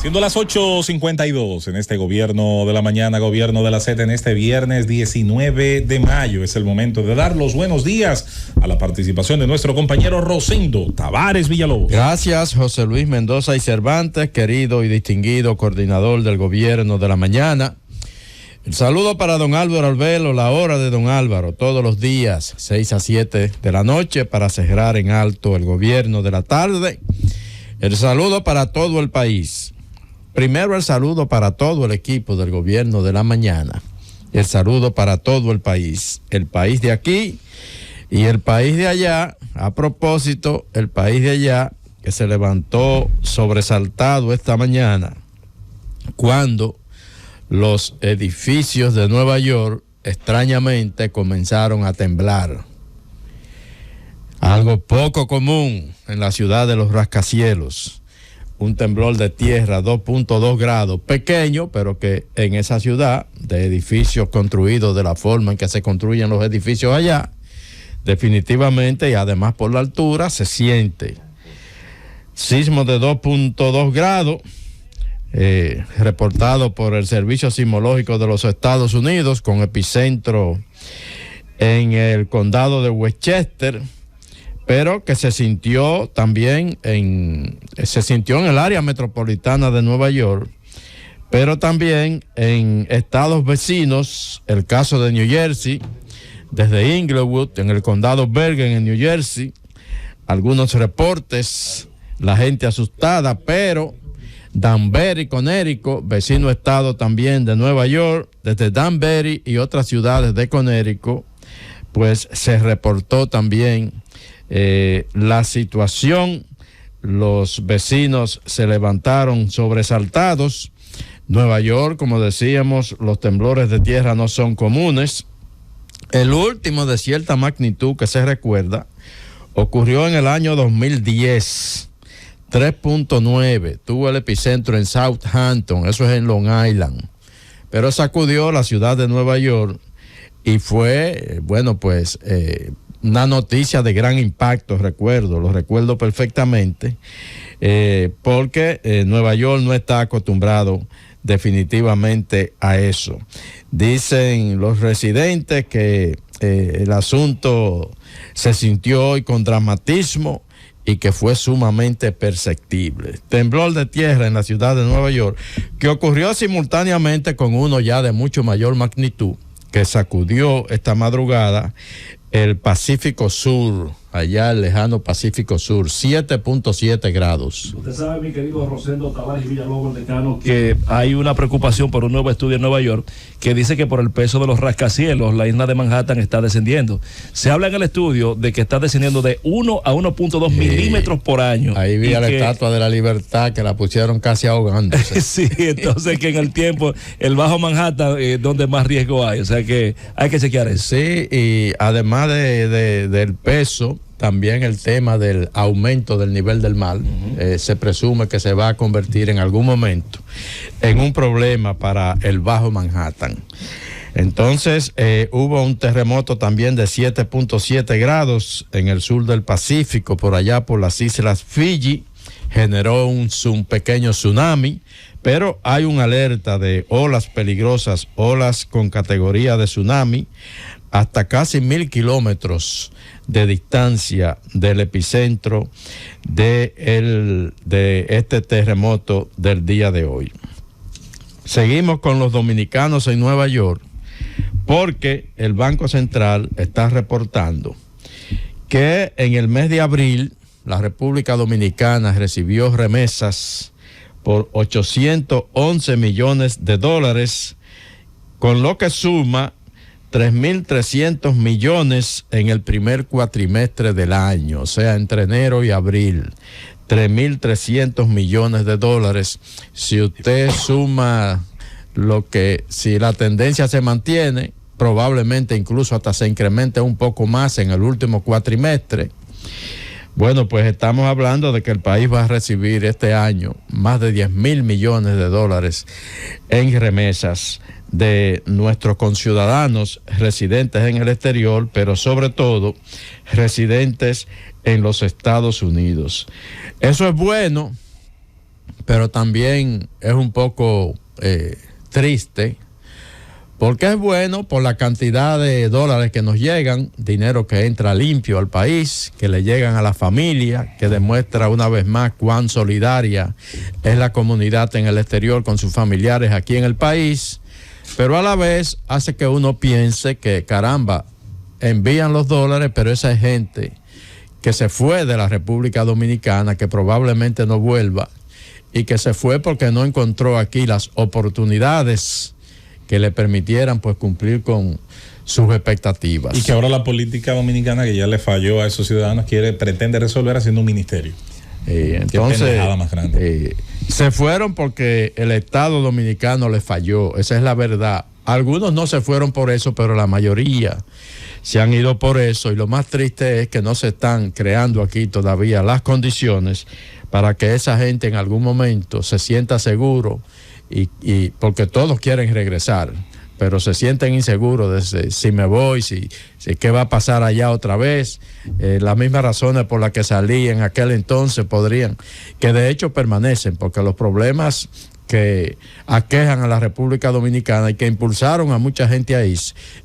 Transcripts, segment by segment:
Siendo las 8:52 en este gobierno de la mañana, gobierno de la Z, en este viernes 19 de mayo, es el momento de dar los buenos días a la participación de nuestro compañero Rosendo Tavares Villalobos. Gracias, José Luis Mendoza y Cervantes, querido y distinguido coordinador del gobierno de la mañana. El saludo para don Álvaro Albelo, la hora de don Álvaro, todos los días, 6 a 7 de la noche, para cerrar en alto el gobierno de la tarde. El saludo para todo el país. Primero el saludo para todo el equipo del gobierno de la mañana. El saludo para todo el país de aquí y el país de allá. A propósito, el país de allá que se levantó sobresaltado esta mañana cuando los edificios de Nueva York extrañamente comenzaron a temblar. Algo poco común en la ciudad de los rascacielos. Un temblor de tierra 2.2 grados, pequeño, pero que en esa ciudad de edificios construidos de la forma en que se construyen los edificios allá, definitivamente, y además por la altura, se siente. Sismo de 2.2 grados, reportado por el Servicio Sismológico de los Estados Unidos, con epicentro en el condado de Westchester, pero que se sintió también en el área metropolitana de Nueva York, pero también en estados vecinos, el caso de New Jersey, desde Inglewood, en el condado Bergen, en New Jersey, algunos reportes, la gente asustada, pero Danbury, Connecticut, vecino estado también de Nueva York, desde Danbury y otras ciudades de Connecticut, pues se reportó también la situación. Los vecinos se levantaron sobresaltados. Nueva York, como decíamos, los temblores de tierra no son comunes. El último de cierta magnitud que se recuerda ocurrió en el año 2010, 3.9, tuvo el epicentro en Southampton, eso es en Long Island, pero sacudió la ciudad de Nueva York y fue, una noticia de gran impacto, lo recuerdo perfectamente, porque Nueva York no está acostumbrado definitivamente a eso. Dicen los residentes que el asunto se sintió hoy con dramatismo y que fue sumamente perceptible. Temblor de tierra en la ciudad de Nueva York, que ocurrió simultáneamente con uno ya de mucho mayor magnitud, que sacudió esta madrugada el Pacífico Sur, allá el lejano Pacífico Sur, 7.7 grados. Usted sabe, mi querido Rosendo Tavares Villalobos, el decano, que hay una preocupación por un nuevo estudio en Nueva York que dice que por el peso de los rascacielos, la isla de Manhattan está descendiendo. Se habla en el estudio de que está descendiendo de 1 a 1.2 milímetros por año. Ahí vi la Estatua de la Libertad que la pusieron casi ahogándose. Sí, entonces que en el tiempo, el Bajo Manhattan es donde más riesgo hay, o sea que hay que chequear eso. Sí, y además del peso, también el tema del aumento del nivel del mar, se presume que se va a convertir en algún momento en un problema para el Bajo Manhattan. Entonces hubo un terremoto también de 7.7 grados en el sur del Pacífico, por allá por las islas Fiji, generó un pequeño tsunami, pero hay una alerta de olas peligrosas, olas con categoría de tsunami, hasta casi 1,000 kilómetros de distancia del epicentro de este terremoto del día de hoy. Seguimos con los dominicanos en Nueva York, porque el Banco Central está reportando que en el mes de abril la República Dominicana recibió remesas por 811 millones de dólares, con lo que suma 3.300 millones en el primer cuatrimestre del año, o sea, entre enero y abril, 3.300 millones de dólares. Si usted suma si la tendencia se mantiene, probablemente incluso hasta se incremente un poco más en el último cuatrimestre. Bueno, pues estamos hablando de que el país va a recibir este año más de 10.000 millones de dólares en remesas de nuestros conciudadanos residentes en el exterior, pero sobre todo residentes en los Estados Unidos. Eso es bueno, pero también es un poco triste, porque es bueno por la cantidad de dólares que nos llegan, dinero que entra limpio al país, que le llegan a la familia, que demuestra una vez más cuán solidaria es la comunidad en el exterior con sus familiares aquí en el país, pero a la vez hace que uno piense que, caramba, envían los dólares, pero esa es gente que se fue de la República Dominicana, que probablemente no vuelva, y que se fue porque no encontró aquí las oportunidades que le permitieran pues cumplir con sus expectativas. Y que ahora la política dominicana, que ya le falló a esos ciudadanos, pretende resolver haciendo un ministerio. Entonces, más grande. Se fueron porque el Estado dominicano les falló, esa es la verdad. Algunos no se fueron por eso, pero la mayoría se han ido por eso, y lo más triste es que no se están creando aquí todavía las condiciones para que esa gente en algún momento se sienta seguro, y porque todos quieren regresar, pero se sienten inseguros de si me voy, si qué va a pasar allá otra vez. Las mismas razones por las que salí en aquel entonces podrían, que de hecho permanecen, porque los problemas que aquejan a la República Dominicana y que impulsaron a mucha gente ahí,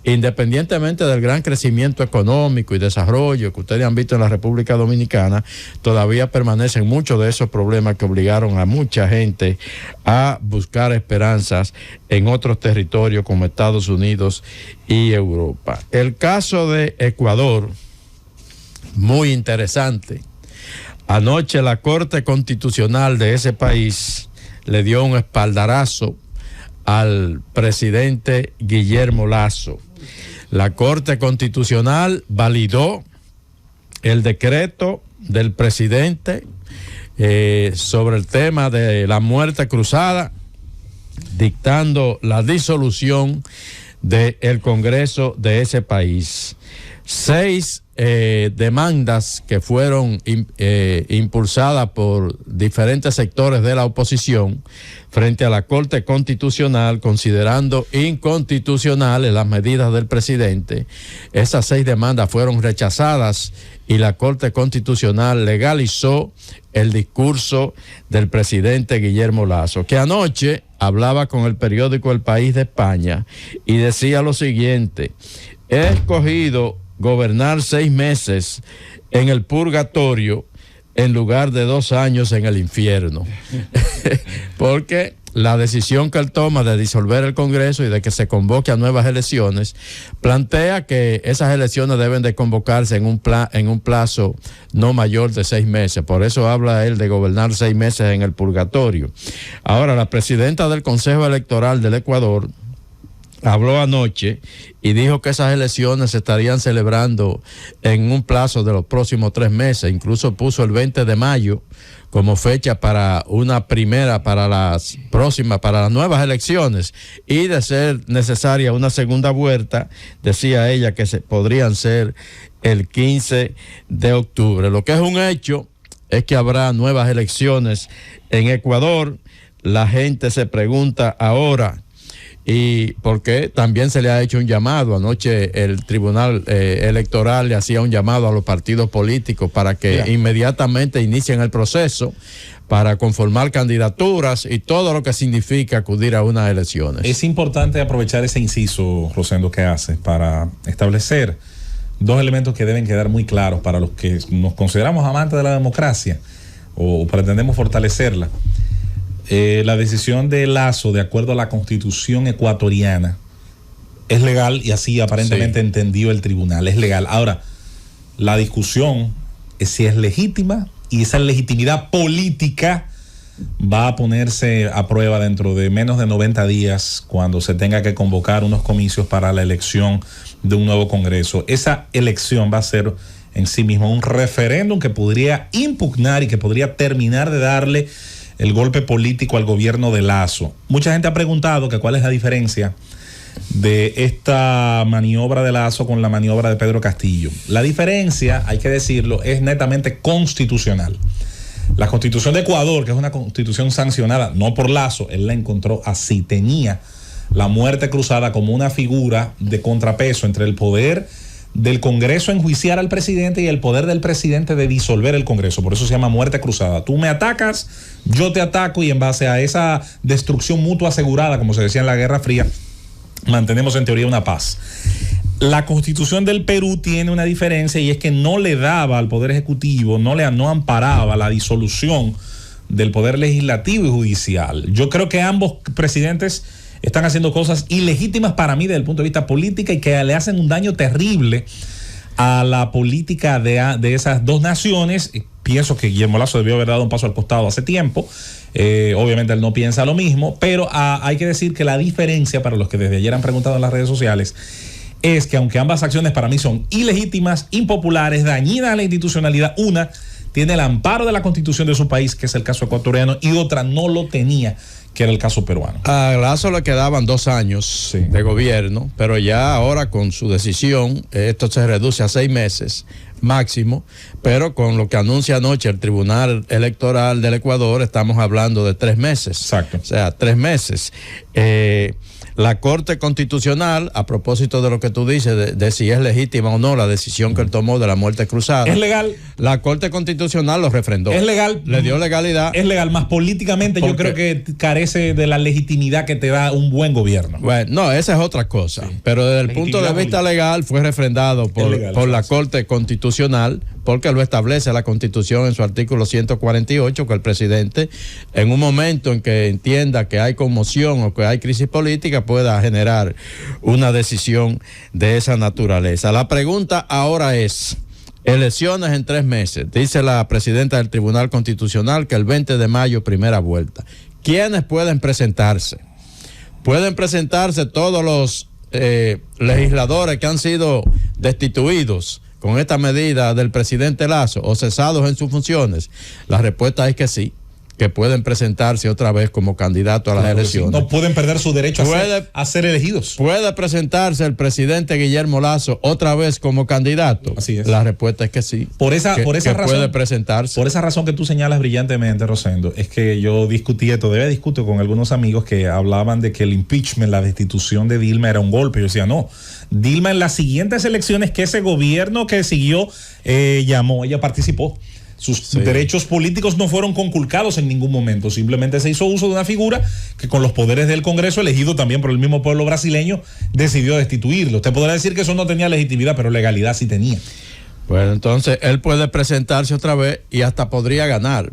independientemente del gran crecimiento económico y desarrollo que ustedes han visto en la República Dominicana, todavía permanecen muchos de esos problemas que obligaron a mucha gente a buscar esperanzas en otros territorios como Estados Unidos y Europa. El caso de Ecuador, muy interesante. Anoche la Corte Constitucional de ese país le dio un espaldarazo al presidente Guillermo Lasso. La Corte Constitucional validó el decreto del presidente sobre el tema de la muerte cruzada, dictando la disolución del Congreso de ese país. 6 demandas que fueron impulsadas por diferentes sectores de la oposición frente a la Corte Constitucional, considerando inconstitucionales las medidas del presidente. Esas 6 demandas fueron rechazadas y la Corte Constitucional legalizó el discurso del presidente Guillermo Lasso, que anoche hablaba con el periódico El País de España y decía lo siguiente: he escogido gobernar 6 meses en el purgatorio en lugar de 2 años en el infierno. Porque la decisión que él toma de disolver el Congreso y de que se convoque a nuevas elecciones plantea que esas elecciones deben de convocarse en un plazo no mayor de 6 meses. Por eso habla él de gobernar 6 meses en el purgatorio. Ahora, la presidenta del Consejo Electoral del Ecuador habló anoche y dijo que esas elecciones se estarían celebrando en un plazo de los próximos 3 meses. Incluso puso el 20 de mayo como fecha para para las nuevas elecciones, y de ser necesaria una segunda vuelta, decía ella que podrían ser el 15 de octubre. Lo que es un hecho es que habrá nuevas elecciones en Ecuador. La gente se pregunta ahora, y porque también se le ha hecho un llamado. Anoche el Tribunal Electoral le hacía un llamado a los partidos políticos para que inmediatamente inicien el proceso para conformar candidaturas y todo lo que significa acudir a unas elecciones. Es importante aprovechar ese inciso, Rosendo, que hace para establecer 2 elementos que deben quedar muy claros para los que nos consideramos amantes de la democracia o pretendemos fortalecerla. La decisión de Lasso, de acuerdo a la Constitución ecuatoriana, es legal, y así aparentemente entendió el tribunal, es legal. Ahora, la discusión es si es legítima, y esa legitimidad política va a ponerse a prueba dentro de menos de 90 días, cuando se tenga que convocar unos comicios para la elección de un nuevo Congreso. Esa elección va a ser en sí misma un referéndum que podría impugnar y que podría terminar de darle el golpe político al gobierno de Lasso. Mucha gente ha preguntado que cuál es la diferencia de esta maniobra de Lasso con la maniobra de Pedro Castillo. La diferencia, hay que decirlo, es netamente constitucional. La Constitución de Ecuador, que es una constitución sancionada, no por Lasso, él la encontró así, tenía la muerte cruzada como una figura de contrapeso entre el poder del Congreso enjuiciar al presidente y el poder del presidente de disolver el Congreso. Por eso se llama muerte cruzada. Tú me atacas, yo te ataco, y en base a esa destrucción mutua asegurada, como se decía en la Guerra Fría, mantenemos en teoría una paz. La Constitución del Perú tiene una diferencia, y es que no le daba al Poder Ejecutivo, no amparaba la disolución del Poder Legislativo y Judicial. Yo creo que ambos presidentes están haciendo cosas ilegítimas para mí desde el punto de vista político, y que le hacen un daño terrible a la política de esas dos naciones. Pienso que Guillermo Lasso debió haber dado un paso al costado hace tiempo. Obviamente él no piensa lo mismo, pero hay que decir que la diferencia, para los que desde ayer han preguntado en las redes sociales, es que aunque ambas acciones para mí son ilegítimas, impopulares, dañinas a la institucionalidad, una tiene el amparo de la Constitución de su país, que es el caso ecuatoriano, y otra no lo tenía, que era el caso peruano. A Lasso le quedaban 2 años de gobierno, pero ya ahora con su decisión, esto se reduce a 6 meses máximo, pero con lo que anuncia anoche el Tribunal Electoral del Ecuador, estamos hablando de 3 meses. Exacto. O sea, 3 meses. La Corte Constitucional, a propósito de lo que tú dices, de si es legítima o no la decisión que él tomó de la muerte cruzada. ¿Es legal? La Corte Constitucional lo refrendó. ¿Es legal? Le dio legalidad. Es legal, más políticamente yo creo que carece de la legitimidad que te da un buen gobierno. Bueno, no, esa es otra cosa. Sí. Pero desde el punto de vista legal fue refrendado por la Corte Constitucional, porque lo establece la Constitución en su artículo 148, que el presidente, en un momento en que entienda que hay conmoción o que hay crisis política, pueda generar una decisión de esa naturaleza. La pregunta ahora es: elecciones en 3 meses. Dice la presidenta del Tribunal Constitucional que el 20 de mayo, primera vuelta. ¿Quiénes pueden presentarse? Pueden presentarse todos los legisladores que han sido destituidos con esta medida del presidente Lasso o cesados en sus funciones. La respuesta es que sí, que pueden presentarse otra vez como candidato a las elecciones. No pueden perder su derecho a ser elegidos. ¿Puede presentarse el presidente Guillermo Lasso otra vez como candidato? Así es. La respuesta es que sí. Por esa razón puede presentarse. Por esa razón que tú señalas brillantemente, Rosendo, es que yo todavía discuto con algunos amigos que hablaban de que el impeachment, la destitución de Dilma era un golpe. Yo decía, no, Dilma en las siguientes elecciones que ese gobierno que siguió llamó, ella participó. Sus derechos políticos no fueron conculcados en ningún momento, simplemente se hizo uso de una figura que con los poderes del Congreso, elegido también por el mismo pueblo brasileño, decidió destituirlo. Usted podrá decir que eso no tenía legitimidad, pero legalidad sí tenía. Bueno, entonces él puede presentarse otra vez y hasta podría ganar,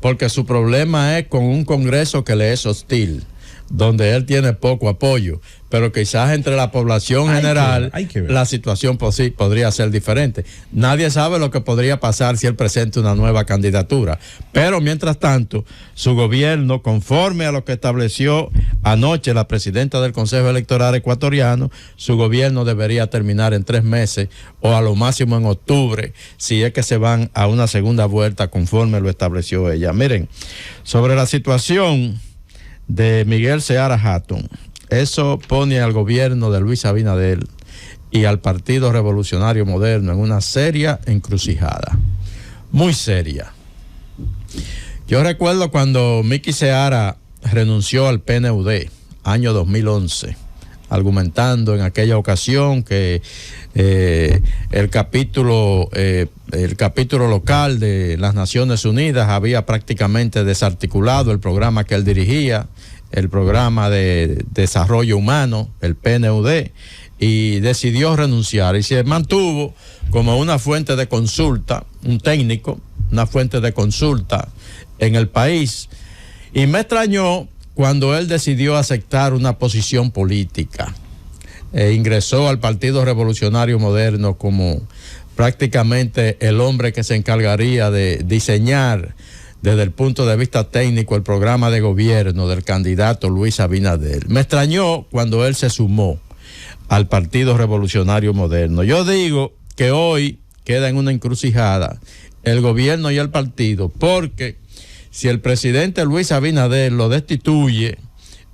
porque su problema es con un Congreso que le es hostil, donde él tiene poco apoyo, pero quizás entre la población general la situación podría ser diferente. Nadie sabe lo que podría pasar si él presenta una nueva candidatura, pero mientras tanto su gobierno, conforme a lo que estableció anoche la presidenta del Consejo Electoral ecuatoriano, su gobierno debería terminar en 3 meses o a lo máximo en octubre, si es que se van a una segunda vuelta conforme lo estableció ella. Miren, sobre la situación de Miguel Seara Hatton, eso pone al gobierno de Luis Abinader y al Partido Revolucionario Moderno en una seria encrucijada, muy seria. Yo recuerdo cuando Miki Seara renunció al PNUD, año 2011, argumentando en aquella ocasión que el capítulo local de las Naciones Unidas había prácticamente desarticulado el programa que él dirigía, el programa de desarrollo humano, el PNUD, y decidió renunciar y se mantuvo como una fuente de consulta, un técnico, una fuente de consulta en el país. Y me extrañó cuando él decidió aceptar una posición política. Ingresó al Partido Revolucionario Moderno como prácticamente el hombre que se encargaría de diseñar desde el punto de vista técnico el programa de gobierno del candidato Luis Abinader. Me extrañó cuando él se sumó al Partido Revolucionario Moderno. Yo digo que hoy queda en una encrucijada el gobierno y el partido, porque si el presidente Luis Abinader lo destituye,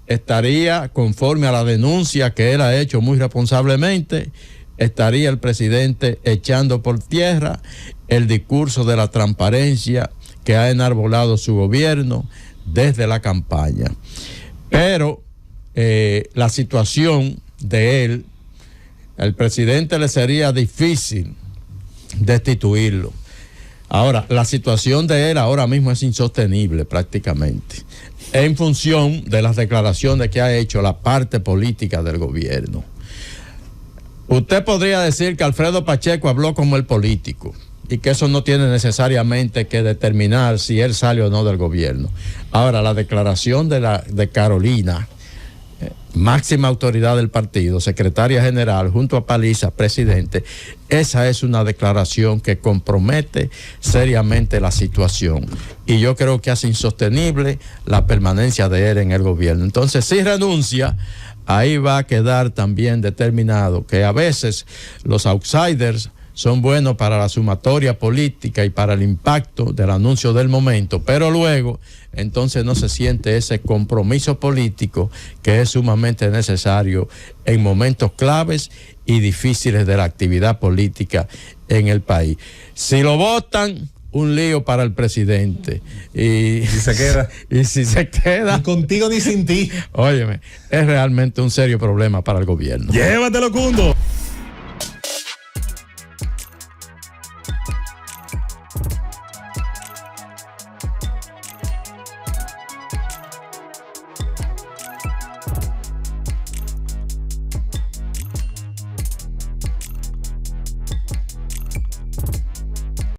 estaría conforme a la denuncia que él ha hecho muy responsablemente, estaría el presidente echando por tierra el discurso de la transparencia que ha enarbolado su gobierno desde la campaña. Pero la situación de él el presidente le sería difícil destituirlo. Ahora, la situación de él ahora mismo es insostenible prácticamente, en función de las declaraciones que ha hecho la parte política del gobierno. Usted podría decir que Alfredo Pacheco habló como el político y que eso no tiene necesariamente que determinar si él sale o no del gobierno. Ahora, la declaración de Carolina, máxima autoridad del partido, secretaria general, junto a Paliza, presidente, esa es una declaración que compromete seriamente la situación. Y yo creo que hace insostenible la permanencia de él en el gobierno. Entonces, si renuncia, ahí va a quedar también determinado que a veces los outsiders son buenos para la sumatoria política y para el impacto del anuncio del momento, pero luego entonces no se siente ese compromiso político que es sumamente necesario en momentos claves y difíciles de la actividad política en el país. Si lo votan, un lío para el presidente. Y si se queda. Y si se queda. Ni contigo ni sin ti. Óyeme, es realmente un serio problema para el gobierno. Llévatelo, Cundo.